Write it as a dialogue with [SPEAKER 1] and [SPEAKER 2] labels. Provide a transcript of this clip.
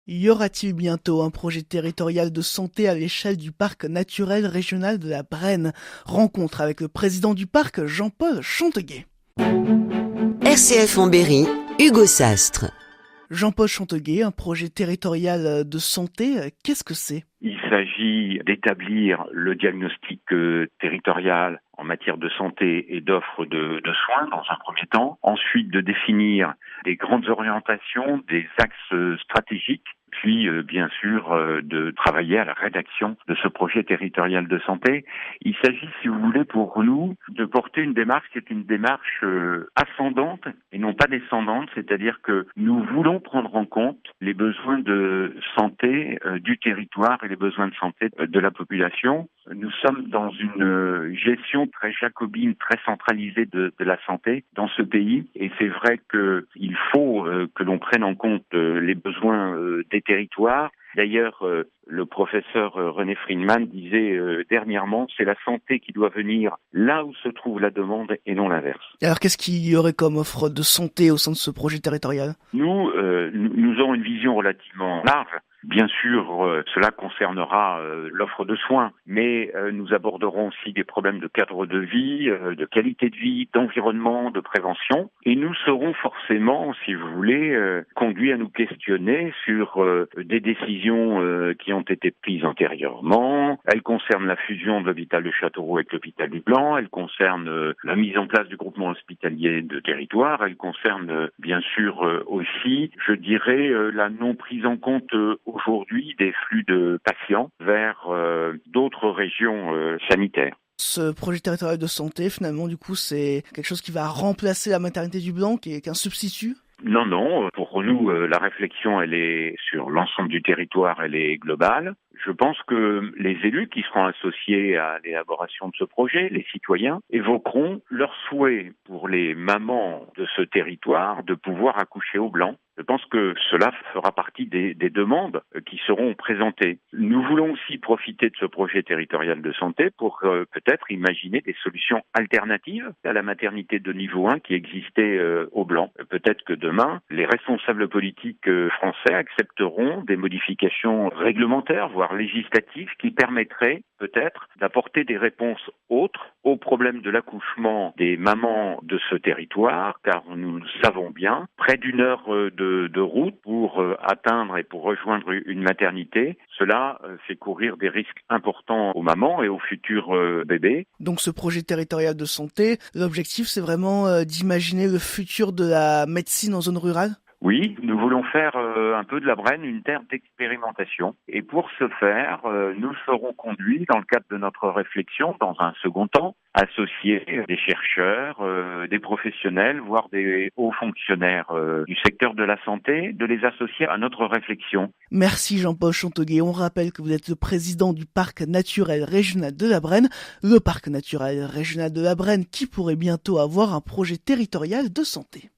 [SPEAKER 1] Y aura-t-il bientôt un projet territorial de santé à l'échelle du parc naturel régional de la Brenne? Rencontre avec le président du parc, Jean-Paul Chanteguet.
[SPEAKER 2] RCF en Berry, Hugo Sastre.
[SPEAKER 1] Jean-Paul Chanteguet, un projet territorial de santé, qu'est-ce que c'est?
[SPEAKER 3] Il s'agit d'établir le diagnostic territorial en matière de santé et d'offre de soins dans un premier temps. Ensuite, de définir des grandes orientations, des axes stratégiques. Puis, bien sûr, de travailler à la rédaction de ce projet territorial de santé. Il s'agit, si vous voulez, pour nous, de porter une démarche qui est une démarche ascendante et non pas descendante, c'est-à-dire que nous voulons prendre en compte les besoins de santé du territoire et les besoins de santé de la population. Nous sommes dans une gestion très jacobine, très centralisée de la santé dans ce pays, et c'est vrai qu'il faut que l'on prenne en compte les besoins des territoires. D'ailleurs, le professeur René Friedman disait dernièrement, c'est la santé qui doit venir là où se trouve la demande et non l'inverse.
[SPEAKER 1] Alors qu'est-ce qu'il y aurait comme offre de santé au sein de ce projet territorial?
[SPEAKER 3] Nous aurons une vision relativement large. Bien sûr, cela concernera l'offre de soins, mais nous aborderons aussi des problèmes de cadre de vie, de qualité de vie, d'environnement, de prévention. Et nous serons forcément, si vous voulez, conduits à nous questionner sur des décisions qui ont été prises antérieurement. Elles concernent la fusion de l'hôpital de Châteauroux avec l'hôpital du Blanc. Elles concernent la mise en place du groupement hospitalier de territoire. Elles concernent bien sûr aussi, je dirais, la non prise en compte aujourd'hui des flux de patients vers d'autres régions sanitaires.
[SPEAKER 1] Ce projet territorial de santé, finalement, du coup, c'est quelque chose qui va remplacer la maternité du Blanc, qui est un substitut?
[SPEAKER 3] Non. Pour nous, la réflexion, elle est sur l'ensemble du territoire, elle est globale. Je pense que les élus qui seront associés à l'élaboration de ce projet, les citoyens, évoqueront leur souhait pour les mamans de ce territoire de pouvoir accoucher au Blanc. Je pense que cela fera partie des demandes qui seront présentées. Nous voulons aussi profiter de ce projet territorial de santé pour peut-être imaginer des solutions alternatives à la maternité de niveau 1 qui existait au Blanc. Peut-être que demain, les responsables politiques français accepteront des modifications réglementaires, voire législatives, qui permettraient peut-être d'apporter des réponses autres aux problèmes de l'accouchement des mamans de ce territoire, car nous le savons bien, près d'une heure de route pour atteindre et pour rejoindre une maternité, cela fait courir des risques importants aux mamans et aux futurs bébés.
[SPEAKER 1] Donc ce projet territorial de santé, l'objectif c'est vraiment d'imaginer le futur de la médecine en zone rurale?
[SPEAKER 3] Oui, nous voulons faire un peu de la Brenne une terre d'expérimentation. Et pour ce faire, nous serons conduits, dans le cadre de notre réflexion, dans un second temps, associer des chercheurs, des professionnels, voire des hauts fonctionnaires du secteur de la santé, de les associer à notre réflexion.
[SPEAKER 1] Merci Jean-Paul Chanteguet. On rappelle que vous êtes le président du parc naturel régional de la Brenne, le parc naturel régional de la Brenne qui pourrait bientôt avoir un projet territorial de santé.